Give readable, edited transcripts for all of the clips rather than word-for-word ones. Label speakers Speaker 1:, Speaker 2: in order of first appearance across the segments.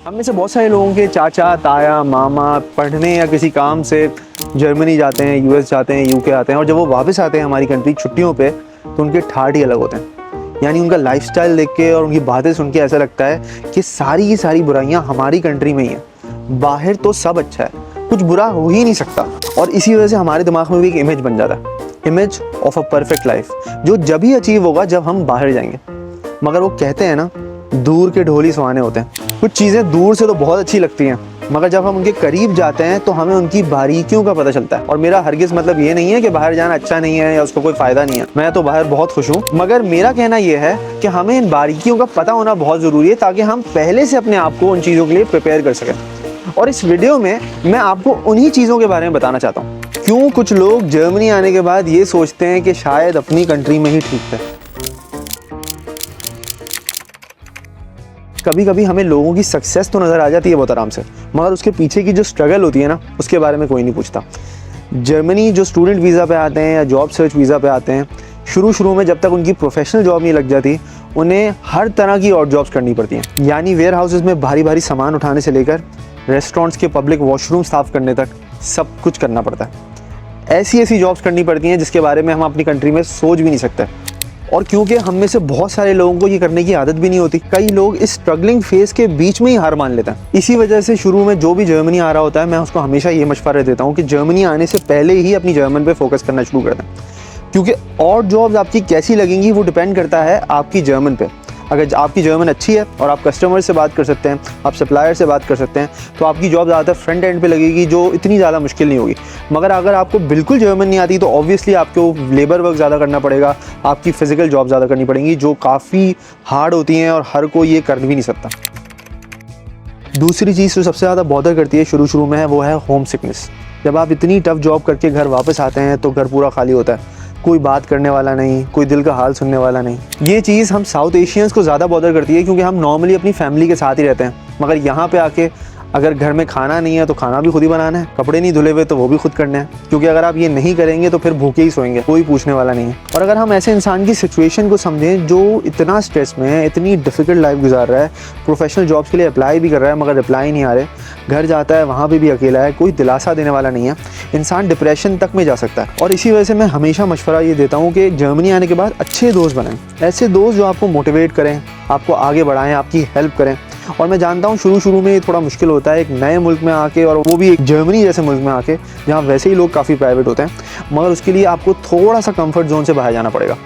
Speaker 1: हम में से बहुत सारे लोगों के चाचा ताया मामा पढ़ने या किसी काम से जर्मनी जाते हैं, यूएस जाते हैं, यूके आते हैं और जब वो वापस आते हैं हमारी कंट्री छुट्टियों पे तो उनके ठाठ ही अलग होते हैं। यानी उनका लाइफस्टाइल देख के और उनकी बातें सुन के ऐसा लगता है कि सारी की सारी बुराइयां हमारी कंट्री में ही हैं। बाहर तो सब अच्छा है, कुछ बुरा हो ही नहीं सकता। और इसी वजह से हमारे दिमाग में भी एक इमेज बन जाता है, image of a perfect life, जो जब ही अचीव होगा जब हम बाहर जाएंगे। मगर वो कहते हैं ना, दूर के ढोल ही सुहाने होते हैं। कुछ चीज़ें दूर से तो बहुत अच्छी लगती हैं, मगर जब हम उनके करीब जाते हैं तो हमें उनकी बारीकियों का पता चलता है। और मेरा हरगिज़ मतलब ये नहीं है कि बाहर जाना अच्छा नहीं है या उसको कोई फ़ायदा नहीं है, मैं तो बाहर बहुत खुश हूँ। मगर मेरा कहना यह है कि हमें इन बारीकियों का पता होना बहुत ज़रूरी है ताकि हम पहले से अपने आप को उन चीज़ों के लिए प्रिपेयर कर सकें। और इस वीडियो में मैं आपको उन्हीं चीज़ों के बारे में बताना चाहता हूँ। क्यों कुछ लोग जर्मनी आने के बाद ये सोचते हैं कि शायद अपनी कंट्री में ही ठीक है। कभी कभी हमें लोगों की सक्सेस तो नज़र आ जाती है बहुत आराम से, मगर उसके पीछे की जो स्ट्रगल होती है ना, उसके बारे में कोई नहीं पूछता। जर्मनी जो स्टूडेंट वीज़ा पे आते हैं या जॉब सर्च वीज़ा पे आते हैं, शुरू में जब तक उनकी प्रोफेशनल जॉब नहीं लग जाती, उन्हें हर तरह की और जॉब्स करनी पड़ती हैं। यानी वेयर हाउसेज में भारी भारी सामान उठाने से लेकर रेस्टोरेंट्स के पब्लिक वॉशरूम साफ़ करने तक सब कुछ करना पड़ता है। ऐसी जॉब्स करनी पड़ती हैं जिसके बारे में हम अपनी कंट्री में सोच भी नहीं सकते। और क्योंकि हम में से बहुत सारे लोगों को ये करने की आदत भी नहीं होती, कई लोग इस स्ट्रगलिंग फेज के बीच में ही हार मान लेते हैं। इसी वजह से शुरू में जो भी जर्मनी आ रहा होता है, मैं उसको हमेशा ये मशवरा देता हूँ कि जर्मनी आने से पहले ही अपनी जर्मन पे फोकस करना शुरू कर दें। क्योंकि और जॉब्स आपकी कैसी लगेंगी वो डिपेंड करता है आपकी जर्मन पे। अगर आपकी जर्मन अच्छी है और आप कस्टमर से बात कर सकते हैं, आप सप्लायर से बात कर सकते हैं, तो आपकी जॉब ज़्यादातर फ्रंट एंड पे लगेगी, जो इतनी ज़्यादा मुश्किल नहीं होगी। मगर अगर आपको बिल्कुल जर्मन नहीं आती तो ऑब्वियसली आपको लेबर वर्क ज़्यादा करना पड़ेगा, आपकी फ़िज़िकल जॉब ज़्यादा करनी पड़ेंगी, जो काफ़ी हार्ड होती हैं और हर कोई ये कर भी नहीं सकता। दूसरी चीज़ जो सबसे ज़्यादा बॉदर करती है शुरू में है, वो है होम सिकनेस। जब आप इतनी टफ जॉब करके घर वापस आते हैं तो घर पूरा खाली होता है, कोई बात करने वाला नहीं, कोई दिल का हाल सुनने वाला नहीं। ये चीज़ हम साउथ एशियंस को ज़्यादा बॉदर करती है क्योंकि हम नॉर्मली अपनी फैमिली के साथ ही रहते हैं। मगर यहाँ पे आके अगर घर में खाना नहीं है तो खाना भी खुद ही बनाना है, कपड़े नहीं धुले हुए तो वो भी खुद करने हैं, क्योंकि अगर आप ये नहीं करेंगे तो फिर भूखे ही सोएंगे, कोई पूछने वाला नहीं है। और अगर हम ऐसे इंसान की सिचुएशन को समझें जो इतना स्ट्रेस में है, इतनी डिफ़िकल्ट लाइफ गुजार रहा है, प्रोफेशनल जॉब्स के लिए अप्लाई भी कर रहा है मगर रिप्लाई नहीं आ रहे, घर जाता है वहाँ पे भी अकेला है, कोई दिलासा देने वाला नहीं है, इंसान डिप्रेशन तक में जा सकता है। और इसी वजह से मैं हमेशा मशवरा ये देता हूँ कि जर्मनी आने के बाद अच्छे दोस्त बनाएं, ऐसे दोस्त जो आपको मोटिवेट करें, आपको आगे बढ़ाएं, आपकी हेल्प करें। और मैं जानता हूँ शुरू में ये थोड़ा मुश्किल होता है एक नए मुल्क में आके, और वो भी एक जर्मनी जैसे मुल्क में आके जहाँ वैसे ही लोग काफ़ी प्राइवेट होते हैं, मगर उसके लिए आपको थोड़ा सा कंफर्ट जोन से बाहर जाना पड़ेगा।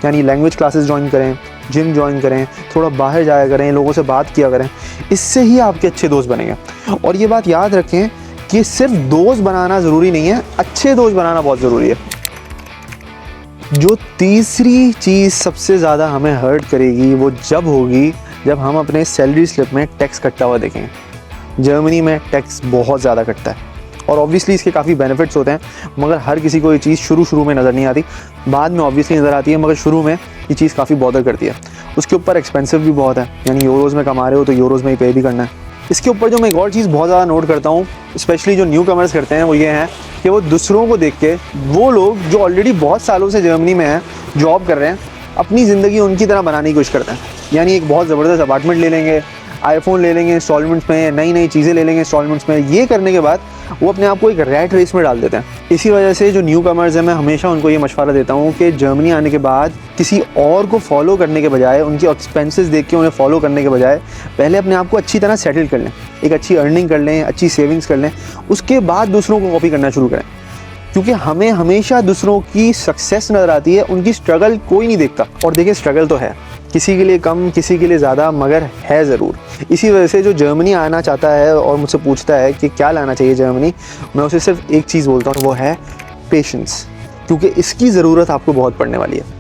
Speaker 1: यानी लैंग्वेज क्लासेस ज्वाइन करें, जिम ज्वाइन करें, थोड़ा बाहर जाया करें, लोगों से बात किया करें, इससे ही आपके अच्छे दोस्त बनेंगे। और ये बात याद रखें कि सिर्फ दोस्त बनाना ज़रूरी नहीं है, अच्छे दोस्त बनाना बहुत ज़रूरी है। जो तीसरी चीज़ सबसे ज़्यादा हमें हर्ट करेगी वो जब होगी जब हम अपने सैलरी स्लिप में टैक्स कटता हुआ देखेंगे। जर्मनी में टैक्स बहुत ज़्यादा कटता है और ऑब्वियसली इसके काफ़ी बेनिफिट्स होते हैं, मगर हर किसी को ये चीज़ शुरू में नज़र नहीं आती, बाद में ऑब्वियसली नज़र आती है, मगर शुरू में ये चीज़ काफ़ी बॉदर करती है। उसके ऊपर एक्सपेंसिव भी बहुत है, यानी यूरोज़ में कमा रहे हो तो यूरोज़ में ही पे भी करना है। इसके ऊपर जो मैं एक और चीज़ बहुत ज़्यादा नोट करता हूँ, स्पेशली जो न्यू कमर्स करते हैं, वो ये है कि वो दूसरों को देख के, वो लोग जो ऑलरेडी बहुत सालों से जर्मनी में हैं, जॉब कर रहे हैं, अपनी ज़िंदगी उनकी तरह बनाने की कोशिश करते हैं। यानी एक बहुत ज़बरदस्त अपार्टमेंट ले लेंगे, आईफोन ले लेंगे इंस्टॉलमेंट्स में, नई चीज़ें ले लेंगे इंस्टॉलमेंट्स में। ये करने के बाद वो अपने आप को एक रैट रेस में डाल देते हैं। इसी वजह से जो न्यू कमर्स हैं, मैं हमेशा उनको ये मशवरा देता हूँ कि जर्मनी आने के बाद किसी और को फॉलो करने के बजाय, उनके एक्सपेंसेस देख के उन्हें फॉलो करने के बजाय, पहले अपने आप को अच्छी तरह सेटल कर लें, एक अच्छी अर्निंग कर लें, अच्छी सेविंग्स कर लें, उसके बाद दूसरों को कॉपी करना शुरू करें। क्योंकि हमें हमेशा दूसरों की सक्सेस नज़र आती है, उनकी स्ट्रगल कोई नहीं देखता। और देखिए, स्ट्रगल तो है, किसी के लिए कम, किसी के लिए ज़्यादा, मगर है ज़रूर। इसी वजह से जो जर्मनी आना चाहता है और मुझसे पूछता है कि क्या लाना चाहिए जर्मनी, मैं उसे सिर्फ एक चीज़ बोलता हूँ, वो है पेशेंस, क्योंकि इसकी ज़रूरत आपको बहुत पड़ने वाली है।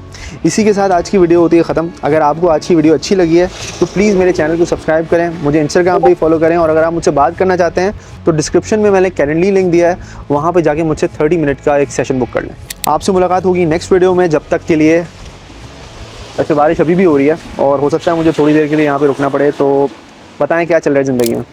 Speaker 1: इसी के साथ आज की वीडियो होती है ख़त्म। अगर आपको आज की वीडियो अच्छी लगी है तो प्लीज़ मेरे चैनल को सब्सक्राइब करें, मुझे इंस्टाग्राम पे ही फॉलो करें, और अगर आप मुझसे बात करना चाहते हैं तो डिस्क्रिप्शन में मैंने कैलेंडर लिंक दिया है, वहाँ पे जाके मुझसे 30 मिनट का एक सेशन बुक कर लें। आपसे मुलाकात होगी नेक्स्ट वीडियो में। जब तक के लिए, वैसे बारिश अभी भी हो रही है और हो सकता है मुझे थोड़ी देर के लिए यहाँ पर रुकना पड़े, तो बताएँ क्या चल रहा है ज़िंदगी में।